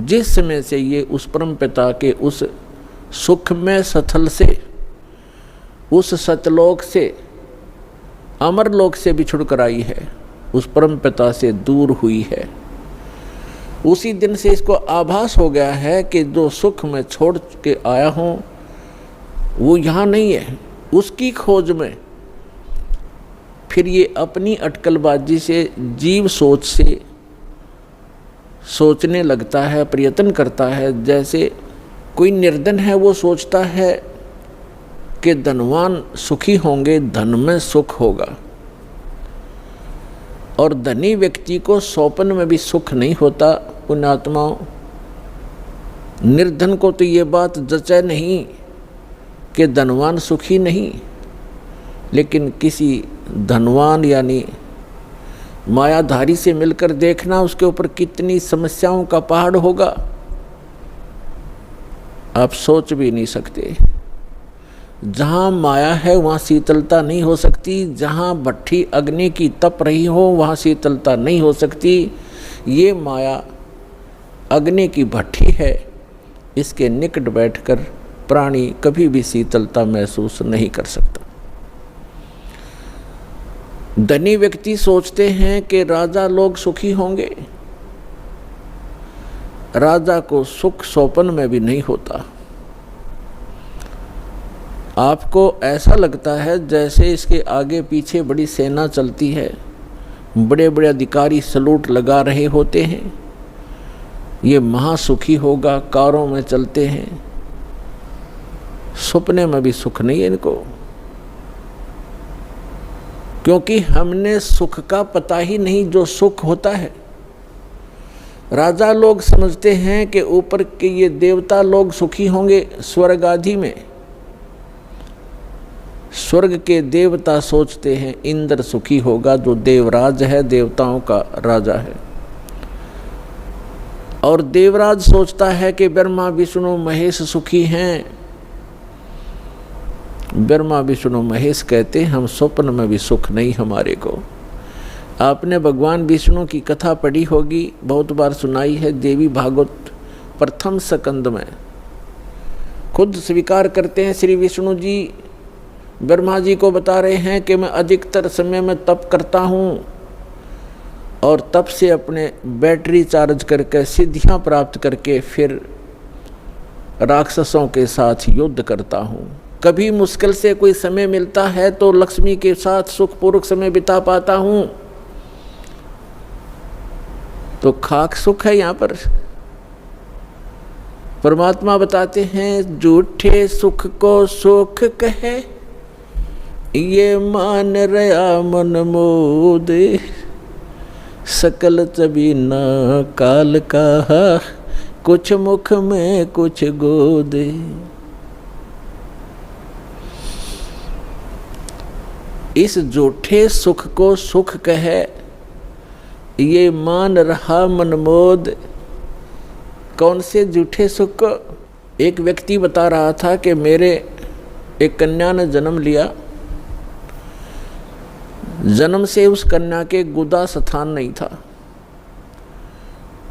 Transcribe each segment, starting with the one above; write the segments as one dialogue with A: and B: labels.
A: जिस समय से ये उस परम पिता के उस सुखमय स्थल से, उस सतलोक से, अमरलोक से बिछुड़ कर आई है, उस परम पिता से दूर हुई है, उसी दिन से इसको आभास हो गया है कि जो सुख मैं छोड़ के आया हूँ वो यहाँ नहीं है। उसकी खोज में फिर ये अपनी अटकलबाजी से, जीव सोच से सोचने लगता है, प्रयत्न करता है। जैसे कोई निर्धन है, वो सोचता है कि धनवान सुखी होंगे, धन में सुख होगा, और धनी व्यक्ति को स्वप्न में भी सुख नहीं होता। पुण्यात्माओं, निर्धन को तो ये बात जचे नहीं कि धनवान सुखी नहीं, लेकिन किसी धनवान यानी मायाधारी से मिलकर देखना उसके ऊपर कितनी समस्याओं का पहाड़ होगा, आप सोच भी नहीं सकते। जहाँ माया है वहाँ शीतलता नहीं हो सकती, जहाँ भट्ठी अग्नि की तप रही हो वहाँ शीतलता नहीं हो सकती। ये माया अग्नि की भट्ठी है, इसके निकट बैठकर प्राणी कभी भी शीतलता महसूस नहीं कर सकता। धनी व्यक्ति सोचते हैं कि राजा लोग सुखी होंगे, राजा को सुख स्वप्न में भी नहीं होता। आपको ऐसा लगता है जैसे इसके आगे पीछे बड़ी सेना चलती है, बड़े बड़े अधिकारी सलूट लगा रहे होते हैं, ये महासुखी होगा, कारों में चलते हैं। सपने में भी सुख नहीं है इनको, क्योंकि हमने सुख का पता ही नहीं जो सुख होता है। राजा लोग समझते हैं कि ऊपर के ये देवता लोग सुखी होंगे स्वर्ग आदि में। स्वर्ग के देवता सोचते हैं इंद्र सुखी होगा, जो देवराज है, देवताओं का राजा है। और देवराज सोचता है कि ब्रह्मा विष्णु महेश सुखी हैं। ब्रह्मा विष्णु महेश कहते हैं हम स्वप्न में भी सुख नहीं हमारे को। आपने भगवान विष्णु की कथा पढ़ी होगी, बहुत बार सुनाई है, देवी भागवत प्रथम स्कंद में। खुद स्वीकार करते हैं श्री विष्णु जी, ब्रह्मा जी को बता रहे हैं कि मैं अधिकतर समय में तप करता हूँ और तप से अपने बैटरी चार्ज करके सिद्धियाँ प्राप्त करके फिर राक्षसों के साथ युद्ध करता हूँ। कभी मुश्किल से कोई समय मिलता है तो लक्ष्मी के साथ सुखपूर्वक समय बिता पाता हूँ। तो खाक सुख है यहाँ पर। परमात्मा बताते हैं झूठे सुख को सुख कहे, ये मान रहा मन मोद, सकल चबीना काल का, कुछ मुख में कुछ गोद। इस झूठे सुख को सुख कहे, ये मान रहा मनमोद। कौन से झूठे सुख को? एक व्यक्ति बता रहा था कि मेरे एक कन्या ने जन्म लिया, जन्म से उस कन्या के गुदा स्थान नहीं था।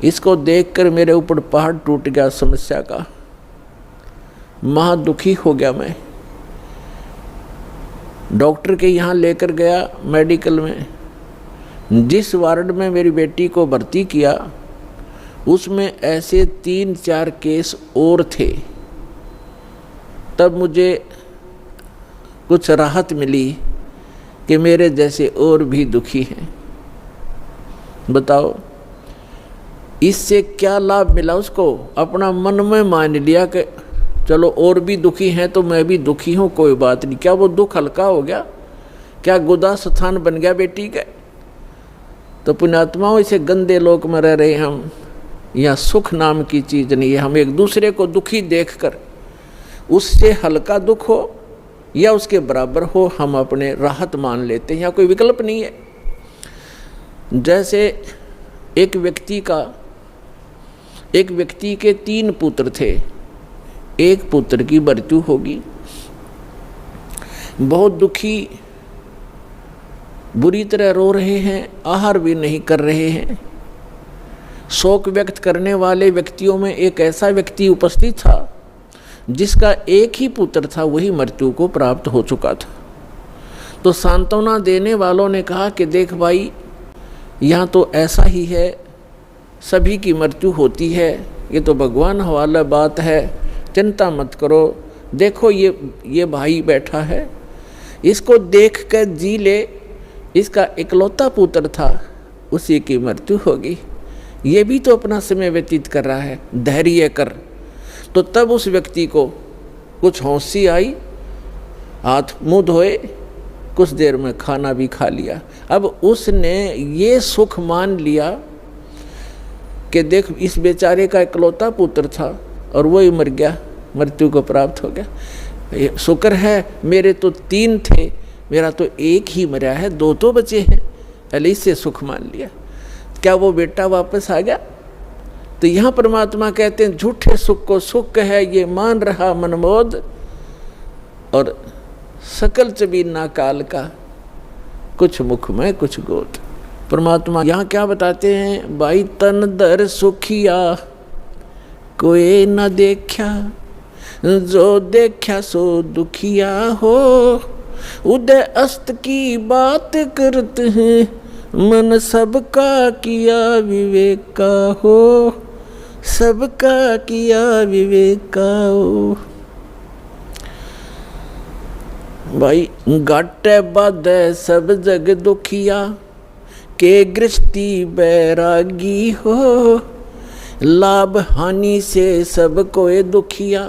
A: इसको देखकर मेरे ऊपर पहाड़ टूट गया समस्या का, महा दुखी हो गया मैं। डॉक्टर के यहाँ लेकर गया मेडिकल में। जिस वार्ड में मेरी बेटी को भर्ती किया उसमें ऐसे 3-4 केस और थे। तब मुझे कुछ राहत मिली कि मेरे जैसे और भी दुखी हैं। बताओ इससे क्या लाभ मिला उसको? अपना मन में मान लिया कि चलो और भी दुखी हैं तो मैं भी दुखी हूँ, कोई बात नहीं। क्या वो दुख हल्का हो गया? क्या गुदा स्थान बन गया बेटी का? तो पुण्यात्माओं, इसे गंदे लोक में रह रहे हम। यहाँ सुख नाम की चीज़ नहीं है। हम एक दूसरे को दुखी देखकर उससे हल्का दुख हो या उसके बराबर हो, हम अपने राहत मान लेते हैं। यहाँ कोई विकल्प नहीं है। जैसे एक व्यक्ति के 3 पुत्र थे। एक पुत्र की मृत्यु होगी, बहुत दुखी, बुरी तरह रो रहे हैं, आहार भी नहीं कर रहे हैं। शोक व्यक्त करने वाले व्यक्तियों में एक ऐसा व्यक्ति उपस्थित था जिसका एक ही पुत्र था, वही मृत्यु को प्राप्त हो चुका था। तो सांत्वना देने वालों ने कहा कि देख भाई, यहाँ तो ऐसा ही है, सभी की मृत्यु होती है, ये तो भगवान हवाला बात है, चिंता मत करो। देखो ये भाई बैठा है, इसको देख कर जी ले, इसका इकलौता पुत्र था, उसी की मृत्यु होगी, ये भी तो अपना समय व्यतीत कर रहा है, धैर्य कर। तो तब उस व्यक्ति को कुछ हौंसी आई, हाथ मुँह धोए, कुछ देर में खाना भी खा लिया। अब उसने ये सुख मान लिया कि देख, इस बेचारे का इकलौता पुत्र था और वही मर गया, मृत्यु को प्राप्त हो गया। शुक्र है मेरे तो 3 थे, मेरा तो एक ही मरा है, 2 तो बचे हैं, पहले इससे सुख मान लिया। क्या वो बेटा वापस आ गया? तो यहाँ परमात्मा कहते हैं झूठे सुख को सुख है, ये मान रहा मनमोद, और सकल चबीना काल का, कुछ मुख में कुछ गोद। परमात्मा यहाँ क्या बताते हैं, भाई तन दर सुखिया कोई न देखा, जो देखा सो दुखिया हो, उदय अस्त की बात करते हैं, मन सबका किया विवेक का हो, सबका किया विवेक का हो। भाई घाटे बाधे सब जग दुखिया, के गृष्टि बैरागी हो, लाभ हानि से सब कोई दुखिया,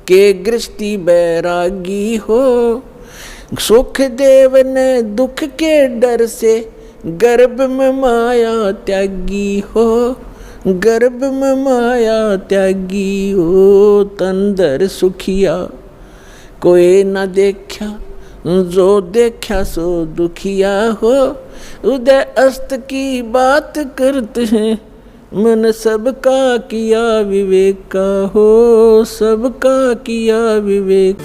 A: के गृष्टि बैरागी हो, सुख देव ने दुख के डर से, गर्भ में माया त्यागी हो, गर्भ में माया त्यागी हो, तंदर सुखिया कोई न देखा, जो देखा सो दुखिया हो, उदय अस्त की बात करते हैं, मन सबका किया विवेक का हो, सबका किया विवेक।